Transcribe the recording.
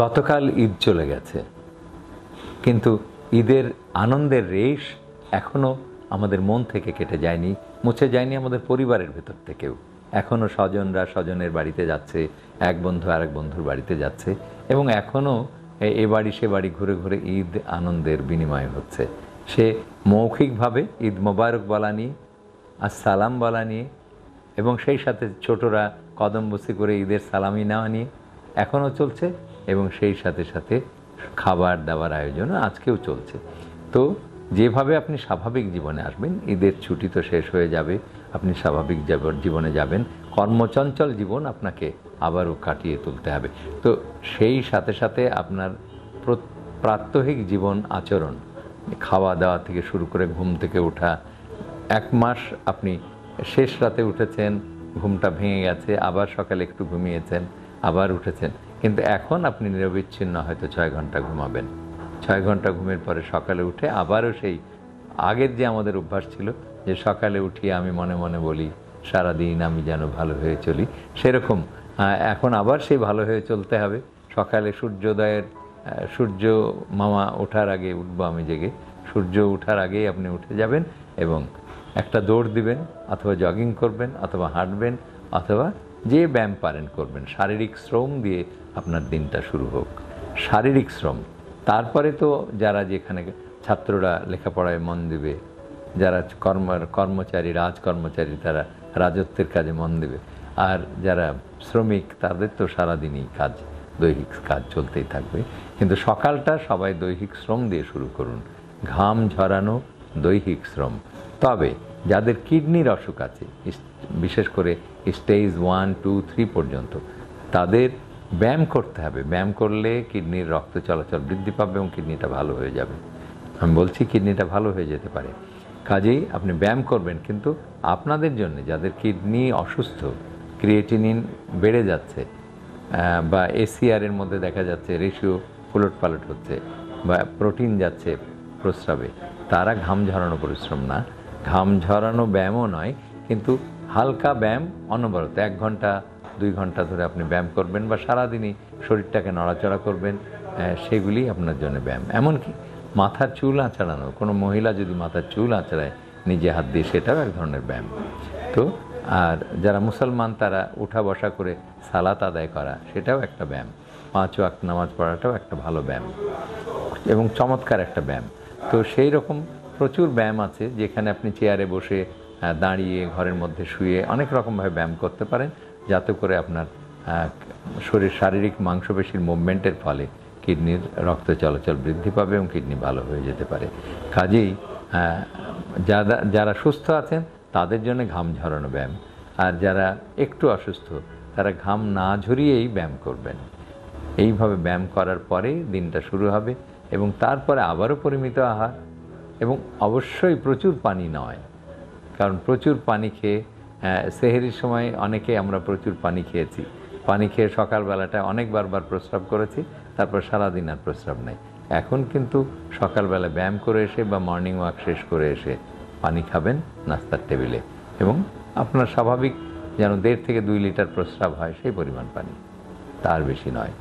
গতকাল ঈদ চলে গেছে, কিন্তু ঈদের আনন্দের রেশ এখনও আমাদের মন থেকে কেটে যায়নি, মুছে যায়নি আমাদের পরিবারের ভেতর থেকেও। এখনও স্বজনরা স্বজনের বাড়িতে যাচ্ছে, এক বন্ধু আরেক বন্ধুর বাড়িতে যাচ্ছে, এবং এখনও এ বাড়ি সে বাড়ি ঘুরে ঘুরে ঈদ আনন্দের বিনিময় হচ্ছে। সে মৌখিকভাবে ঈদ মোবারক বলা নিয়ে, আসসালাম বলা নিয়ে, এবং সেই সাথে ছোটরা কদমবুসি করে ঈদের সালামি নেওয়া নিয়ে এখনও চলছে, এবং সেই সাথে সাথে খাবার দাবার আয়োজনও আজকেও চলছে। তো যেভাবে আপনি স্বাভাবিক জীবনে আসবেন, ঈদের ছুটি তো শেষ হয়ে যাবে, আপনি স্বাভাবিক জীবনে যাবেন, কর্মচঞ্চল জীবন আপনাকে আবারও কাটিয়ে তুলতে হবে। তো সেই সাথে সাথে আপনার প্রাত্যহিক জীবন আচরণ, খাওয়া দাওয়া থেকে শুরু করে ঘুম থেকে ওঠা, 1 মাস আপনি শেষ রাতে উঠেছেন, ঘুমটা ভেঙে গেছে, আবার সকালে একটু ঘুমিয়েছেন, আবার উঠেছেন, কিন্তু এখন আপনি নিরবিচ্ছিন্ন হয়তো 6 ঘন্টা ঘুমাবেন। 6 ঘন্টা ঘুমের পরে সকালে উঠে আবারও সেই আগের যে আমাদের অভ্যাস ছিল যে সকালে উঠিয়ে আমি মনে মনে বলি সারাদিন আমি যেন ভালো হয়ে চলি, সেরকম এখন আবার সেই ভালো হয়ে চলতে হবে। সকালে সূর্য মামা ওঠার আগে উঠবো আমি জেগে, সূর্য ওঠার আগেই আপনি উঠে যাবেন এবং একটা দৌড় দিবেন, অথবা জগিং করবেন, অথবা হাঁটবেন, অথবা যে ব্যায়াম পারেন করবেন। শারীরিক শ্রম দিয়ে আপনার দিনটা শুরু হোক, শারীরিক শ্রম। তারপরে তো যারা যেখানে ছাত্ররা লেখাপড়ায় মন দেবে, যারা কর্মচারী রাজকর্মচারী তারা রাজত্বের কাজে মন দেবে, আর যারা শ্রমিক তাদের তো সারাদিনই কাজ, দৈহিক কাজ চলতেই থাকবে। কিন্তু সকালটা সবাই দৈহিক শ্রম দিয়ে শুরু করুন, ঘাম ঝরানো দৈহিক শ্রম। তবে যাদের কিডনির অসুখ আছে, বিশেষ করে স্টেজ 1, 2, 3 পর্যন্ত, তাদের ব্যায়াম করতে হবে। ব্যায়াম করলে কিডনির রক্ত চলাচল বৃদ্ধি পাবে এবং কিডনিটা ভালো হয়ে যাবে। আমি বলছি কিডনিটা ভালো হয়ে যেতে পারে, কাজেই আপনি ব্যায়াম করবেন। কিন্তু আপনাদের জন্য যাদের কিডনি অসুস্থ, ক্রিয়েটিনিন বেড়ে যাচ্ছে, বা এসিআরের মধ্যে দেখা যাচ্ছে রেশিও উলটপালট হচ্ছে, বা প্রোটিন যাচ্ছে প্রস্রাবে, তারা ঘাম ঝরানো পরিশ্রম না, ঘাম ঝরানো ব্যায়ামও নয়, কিন্তু হালকা ব্যায়াম অনবরত 1 ঘন্টা 2 ঘন্টা ধরে আপনি ব্যায়াম করবেন, বা সারাদিনই শরীরটাকে নড়াচড়া করবেন, সেগুলি আপনার জন্য ব্যায়াম। এমনকি মাথার চুল আঁচড়ানো, কোনো মহিলা যদি মাথার চুল আঁচড়ায় নিজে হাত দিয়ে, সেটাও এক ধরনের ব্যায়াম। তো আর যারা মুসলমান তারা উঠা বসা করে সালাত আদায় করা, সেটাও একটা ব্যায়াম। 5 ওয়াক্ত নামাজ পড়াটাও একটা ভালো ব্যায়াম এবং চমৎকার একটা ব্যায়াম। তো সেই রকম প্রচুর ব্যায়াম আছে যেখানে আপনি চেয়ারে বসে, দাঁড়িয়ে, ঘরের মধ্যে শুয়ে অনেক রকমভাবে ব্যায়াম করতে পারেন, যাতে করে আপনার শারীরিক মাংসপেশির মুভমেন্টের ফলে কিডনির রক্ত চলাচল বৃদ্ধি পাবে এবং কিডনি ভালো হয়ে যেতে পারে। কাজেই যারা সুস্থ আছেন তাদের জন্য ঘাম ঝরানো ব্যায়াম, আর যারা একটু অসুস্থ তারা ঘাম না ঝরিয়েই ব্যায়াম করবেন। এইভাবে ব্যায়াম করার পরে দিনটা শুরু হবে, এবং তারপরে আবারও পরিমিত আহার, এবং অবশ্যই প্রচুর পানি নয়, কারণ প্রচুর পানি খেয়ে সেহরির সময় অনেকে আমরা প্রচুর পানি খেয়েছি, পানি খেয়ে সকালবেলাটা অনেকবার প্রস্রাব করেছি, তারপর সারাদিন আর প্রস্রাব নেই। এখন কিন্তু সকালবেলা ব্যায়াম করে এসে বা মর্নিং ওয়াক শেষ করে এসে পানি খাবেন নাস্তার টেবিলে, এবং আপনার স্বাভাবিক যেন 1.5 থেকে 2 লিটার প্রস্রাব হয় সেই পরিমাণ পানি, তার বেশি নয়।